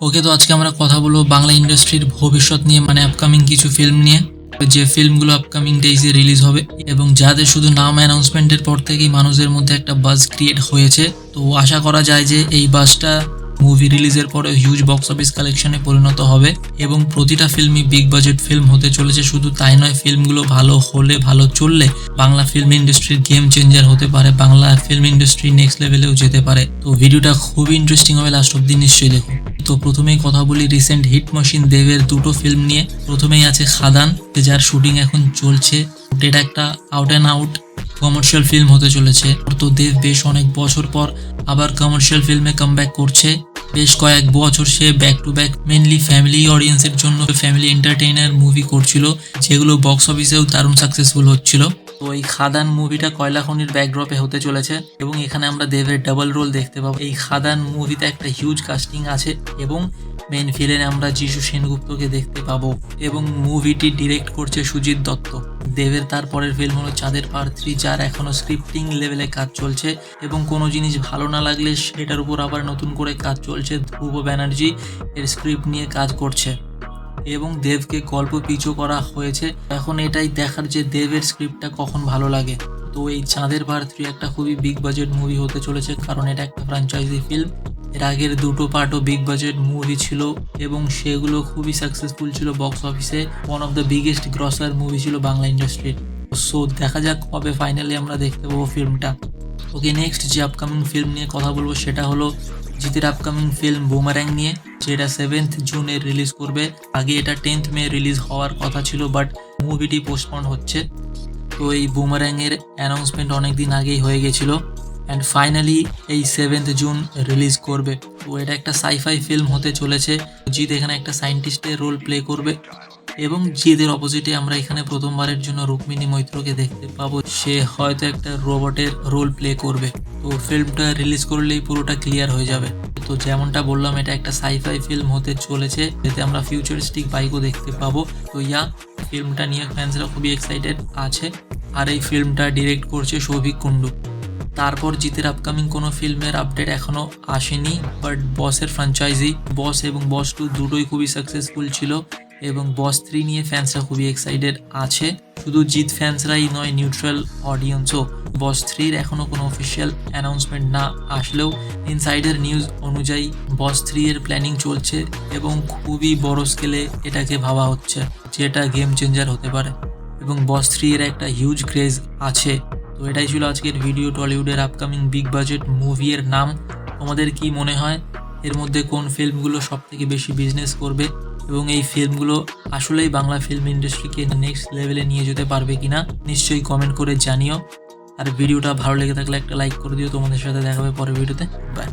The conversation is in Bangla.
ওকে, তো আজকে আমরা কথা বলবো বাংলা ইন্ডাস্ট্রির ভবিষ্যৎ নিয়ে, মানে আপকামিং কিছু ফিল্ম নিয়ে, যে ফিল্মগুলো আপকামিং ডেইজে রিলিজ হবে এবং যাদের শুধু নাম অ্যানাউন্সমেন্টের পর থেকেই মানুষের মধ্যে একটা বাজ ক্রিয়েট হয়েছে। তো আশা করা যায় যে এই বাজটা মুভি রিলিজের পরে হিউজ বক্স অফিস কালেকশনে পরিণত হবে এবং প্রতিটা ফিল্মই বিগ বাজেট ফিল্ম হতে চলেছে। শুধু তাই নয়, ফিল্মগুলো ভালো হলে, ভালো চললে বাংলা ফিল্ম ইন্ডাস্ট্রির গেম চেঞ্জার হতে পারে, বাংলা ফিল্ম ইন্ডাস্ট্রি নেক্সট লেভেলেও যেতে পারে। তো ভিডিওটা খুবই ইন্টারেস্টিং হবে, লাস্ট অব্দি নিশ্চয়ই দেখুন। তো প্রথমেই কথা বলি রিসেন্ট হিট মেশিন দেবের দুটো ফিল্ম নিয়ে। প্রথমেই আছে খাদান, যার শুটিং এখন চলছে। এটা একটা out and out commercial film হতে চলেছে। তো দেব বেশ অনেক বছর পর আবার কমার্শিয়াল ফিল্মে কামব্যাক করছে। বেশ কয়েক বছর সে back to back mainly family অডিয়েন্সের জন্য ফ্যামিলি এন্টারটেইনার মুভি করছিল, যেগুলো বক্স অফিসেও দারুণ সাকসেসফুল হচ্ছিল। তো এই খাদান মুভিটা কয়লা খনির ব্যাকড্রপে হতে চলেছে এবং এখানে আমরা দেবের ডাবল রোল দেখতে পাবো। এই খাদান মুভিতে একটা হিউজ কাস্টিং আছে এবং মেন ভিলেনে আমরা যিশু সেনগুপ্তকে দেখতে পাবো এবং মুভিটি ডিরেক্ট করছে সুজিত দত্ত। দেবের তারপরের ফিল্ম হলো চাঁদের পাহাড় 3, যার এখনো স্ক্রিপ্টিং লেভেলে কাজ চলছে এবং কোনো জিনিস ভালো না লাগলে সেটার উপর আবার নতুন করে কাজ চলছে। ধ্রুব ব্যানার্জি এর স্ক্রিপ্ট নিয়ে কাজ করছে এবং দেবকে গল্প পিচও করা হয়েছে। এখন এটাই দেখার যে দেবের স্ক্রিপ্টটা কখন ভালো লাগে। তো এই চাঁদের পাহাড় 3 একটা খুবই বিগ বাজেট মুভি হতে চলেছে, কারণ এটা একটা ফ্র্যাঞ্চাইজি ফিল্ম। এর আগের দুটো পার্টও বিগ বাজেট মুভি ছিল এবং সেগুলো খুবই সাকসেসফুল ছিল বক্স অফিসে। One of the biggest grosser movie ছিল বাংলা ইন্ডাস্ট্রির। সো দেখা যাক কবে ফাইনালি আমরা দেখতে পাবো ফিল্মটা। ওকে, নেক্সট যে আপকামিং ফিল্ম নিয়ে কথা বলবো সেটা হলো জিতের আপকামিং ফিল্ম বুমারাং নিয়ে, যেটা 7th জুনে রিলিজ করবে। আগে এটা 10th মে রিলিজ হওয়ার কথা ছিল, বাট মুভিটি পোস্টপন্ড হচ্ছে। তো এই বুমারাংয়ের অ্যানাউন্সমেন্ট অনেকদিন আগেই হয়ে গেছিলো অ্যান্ড ফাইনালি এই 7th জুন রিলিজ করবে। তো এটা একটা সাইফাই ফিল্ম হতে চলেছে। জিৎ এখানে একটা সায়েন্টিস্টের রোল প্লে করবে এবং জিতের অপোজিটে আমরা এখানে প্রথমবারের জন্য রুক্মিণী মৈত্রকে দেখতে পাবো। সে হয়তো একটা রোবটের রোল প্লে করবে। তো ফিল্মটা রিলিজ করলেই পুরোটা ক্লিয়ার হয়ে যাবে। তো যেমনটা বললাম, এটা একটা সাইফাই ফিল্ম হতে চলেছে, এতে আমরা ফিউচারিস্টিক বাইকও দেখতে পাবো। তো ফিল্মটা নিয়ে ফ্যান্সরা খুবই এক্সাইটেড আছে। আর এই ফিল্মটা ডিরেক্ট করছে সৌভিক কুণ্ডু। তারপর জিতের আপকামিং কোনো ফিল্মের আপডেট এখনও আসেনি, বাট বসের ফ্র্যাঞ্চাইজি বস এবং বস 2 দুটোই খুবই সাকসেসফুল ছিল এবং বস 3 নিয়ে ফ্যান্সরা খুবই এক্সাইটেড আছে। শুধু জিত ফ্যান্সরাই নয়, নিউট্রাল অডিয়েন্সও। বস 3-র এখনও কোনো অফিসিয়াল অ্যানাউন্সমেন্ট না আসলেও ইনসাইডার নিউজ অনুযায়ী বস 3-এর প্ল্যানিং চলছে এবং খুবই বড় স্কেলে এটাকে ভাবা হচ্ছে, যেটা গেম চেঞ্জার হতে পারে এবং বস 3-এর একটা হিউজ ক্রেজ আছে। তো এটাই ছিল আজকের ভিডিও, টলিউডের আপকামিং বিগ বাজেট মুভি এর নাম। তোমাদের কি মনে হয় এর মধ্যে কোন ফিল্মগুলো সব থেকে বেশি বিজনেস করবে এবং এই ফিল্মগুলো আসলেই বাংলা ফিল্ম ইন্ডাস্ট্রিকে নেক্সট লেভেলে নিয়ে যেতে পারবে কিনা নিশ্চয়ই কমেন্ট করে জানিও। আর ভিডিওটা ভালো লেগে থাকলে একটা লাইক করে দিও। তোমাদের সাথে দেখা হবে পরের ভিডিওতে। বাই।